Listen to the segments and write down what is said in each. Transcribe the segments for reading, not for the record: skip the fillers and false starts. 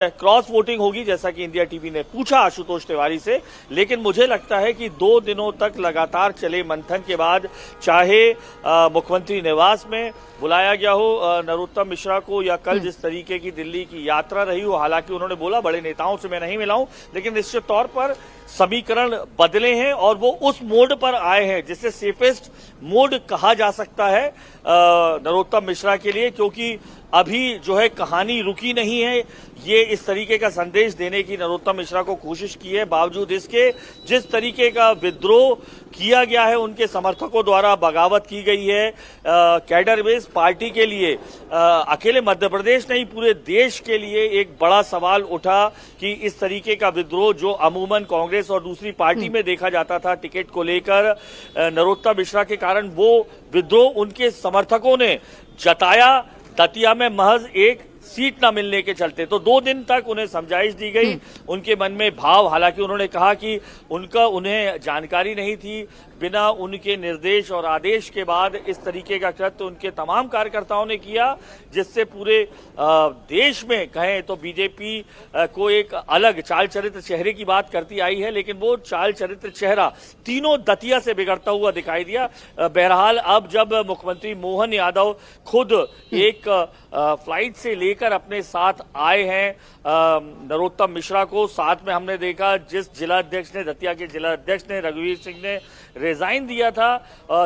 Cross voting होगी, जैसा कि इंडिया टीवी ने पूछा आशुतोष तिवारी से। लेकिन मुझे लगता है कि 2 दिनों तक लगातार चले मंथन के बाद, चाहे मुख्यमंत्री निवास में बुलाया गया हो नरोत्तम मिश्रा को, या कल जिस तरीके की दिल्ली की यात्रा रही हो, हालांकि उन्होंने बोला बड़े नेताओं से मैं नहीं मिला हूं, लेकिन निश्चित तौर पर समीकरण बदले हैं और वो उस मोड पर आए हैं जिसे सेफेस्ट मोड कहा जा सकता है नरोत्तम मिश्रा के लिए, क्योंकि अभी जो है कहानी रुकी नहीं है। ये इस तरीके का संदेश देने की नरोत्तम मिश्रा को कोशिश की है, बावजूद इसके जिस तरीके का विद्रोह किया गया है उनके समर्थकों द्वारा, बगावत की गई है कैडर बेस पार्टी के लिए। अकेले मध्य प्रदेश नहीं, पूरे देश के लिए एक बड़ा सवाल उठा कि इस तरीके का विद्रोह जो अमूमन कांग्रेस और दूसरी पार्टी में देखा जाता था टिकट को लेकर, नरोत्तम मिश्रा के कारण वो विद्रोह उनके समर्थकों ने जताया दतिया में महज एक सीट न मिलने के चलते। तो 2 दिन तक उन्हें समझाइश दी गई, उनके मन में भाव, हालांकि उन्होंने कहा कि उन्हें जानकारी नहीं थी, बिना उनके निर्देश और आदेश के बाद इस तरीके का कृत्य उनके तमाम कार्यकर्ताओं ने किया, जिससे पूरे देश में कहें तो बीजेपी को एक अलग चाल चरित्र चेहरे की बात करती आई है, लेकिन वो चाल चरित्र चेहरा तीनों दतिया से बिगड़ता हुआ दिखाई दिया। बहरहाल अब जब मुख्यमंत्री मोहन यादव खुद एक फ्लाइट से लेकर अपने साथ आए हैं नरोत्तम मिश्रा को, साथ में हमने देखा जिस जिलाध्यक्ष ने, दतिया के जिलाध्यक्ष ने, रघुवीर सिंह ने रिजाइन दिया था,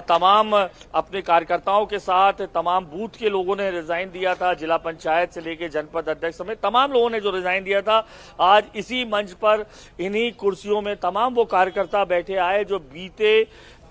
तमाम अपने कार्यकर्ताओं के साथ तमाम बूथ के लोगों ने रिजाइन दिया था, जिला पंचायत से लेकर जनपद अध्यक्ष समेत तमाम लोगों ने जो रिजाइन दिया था, आज इसी मंच पर इन्हीं कुर्सियों में तमाम वो कार्यकर्ता बैठे आए जो बीते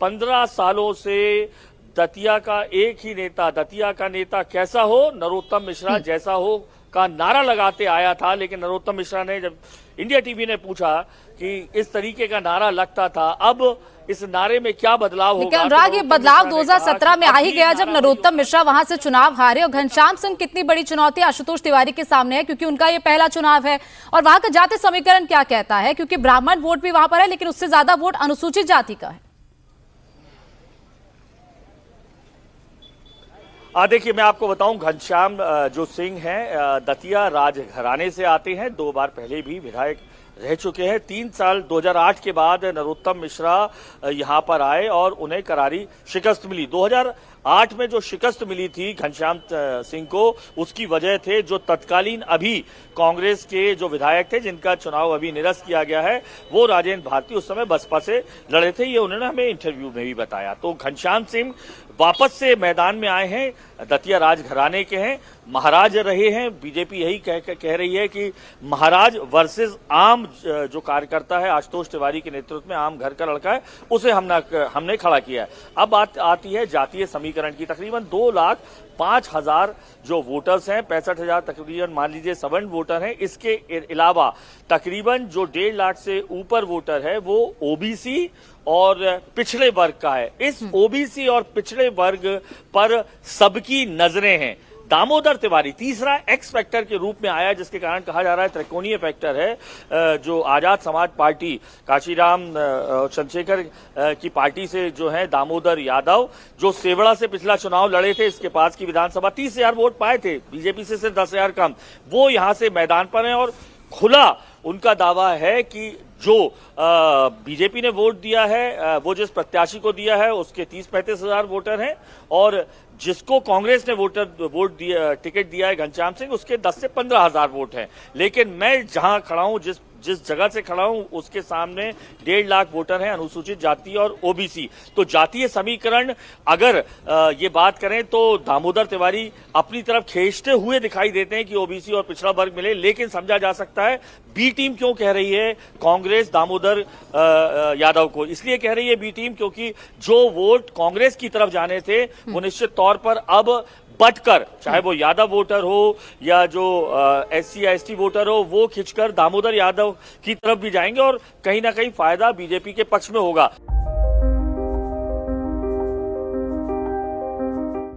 15 सालों से दतिया का एक ही नेता, दतिया का नेता कैसा हो, नरोत्तम मिश्रा जैसा हो का नारा लगाते आया था। लेकिन नरोत्तम मिश्रा ने, जब इंडिया टीवी ने पूछा कि इस तरीके का नारा लगता था, अब इस नारे में क्या बदलाव होगा? अनुराग, ये बदलाव 2017 में आ ही गया जब नरोत्तम मिश्रा वहां से चुनाव हारे, और घनश्याम सिंह कितनी बड़ी चुनौती आशुतोष तिवारी के सामने है, क्योंकि उनका ये पहला चुनाव है। और वहां का जाति समीकरण क्या कहता है, क्योंकि ब्राह्मण वोट भी वहां पर है, लेकिन उससे ज्यादा वोट अनुसूचित जाति का है। देखिए, मैं आपको बताऊं, घनश्याम जो सिंह हैं दतिया राजघराने से आते हैं, 2 बार पहले भी विधायक रह चुके हैं। 3 साल 2008 के बाद नरोत्तम मिश्रा यहां पर आए और उन्हें करारी शिकस्त मिली। 2008 में जो शिकस्त मिली थी घनश्याम सिंह को, उसकी वजह थे जो तत्कालीन अभी कांग्रेस के जो विधायक थे, जिनका चुनाव अभी निरस्त किया गया है, वो राजेंद्र भारती उस समय बसपा से लड़े थे। ये उन्होंने हमें इंटरव्यू में भी बताया। तो घनश्याम सिंह वापस से मैदान में आए हैं, दतिया राजघराने के हैं, महाराज रहे हैं। बीजेपी यही कह रही है कि महाराज वर्सेस आम जो कार्यकर्ता है आशुतोष तिवारी के नेतृत्व में, आम घर का लड़का है, उसे हमने खड़ा किया है। अब बात आती है जातीय समीकरण की। तकरीबन 2,05,000 जो वोटर्स हैं, 65,000 तकरीबन मान लीजिए सवर्ण वोटर हैं। इसके अलावा तकरीबन जो 1.5 लाख से ऊपर वोटर है वो ओबीसी और पिछड़े वर्ग का है। इस ओबीसी और पिछड़े वर्ग पर सबकी नजरें हैं। दामोदर तिवारी तीसरा एक्स फैक्टर के रूप में आया, जिसके कारण कहा जा रहा है त्रिकोणीय फैक्टर है। जो आजाद समाज पार्टी, काशीराम चंद्रशेखर की पार्टी से जो है दामोदर यादव, जो सेवड़ा से पिछला चुनाव लड़े थे, इसके पास की विधानसभा 30,000 वोट पाए थे, बीजेपी से सिर्फ 10,000 कम, वो यहां से मैदान पर हैं। और खुला उनका दावा है कि जो बीजेपी ने वोट दिया है, वो जिस प्रत्याशी को दिया है उसके 30-35 हजार वोटर हैं, और जिसको कांग्रेस ने टिकट दिया है घनश्याम सिंह, उसके 10 से 15 हजार वोट हैं। लेकिन मैं जहां खड़ा हूं, जिस जगह से खड़ा हूं, उसके सामने 1.5 लाख वोटर हैं अनुसूचित जाति और ओबीसी। तो जातीय समीकरण अगर ये बात करें तो दामोदर तिवारी अपनी तरफ खींचते हुए दिखाई देते हैं कि ओबीसी और पिछड़ा वर्ग मिले। लेकिन समझा जा सकता है बी टीम क्यों कह रही है कांग्रेस दामोदर यादव को। इसलिए कह रही है बी टीम क्योंकि जो वोट कांग्रेस की तरफ जाने थे वो निश्चित तौर पर अब बटकर, चाहे वो यादव वोटर हो या जो एससी या एसटी वोटर हो, वो खिंचकर दामोदर यादव की तरफ भी जाएंगे और कहीं ना कहीं फायदा बीजेपी के पक्ष में होगा।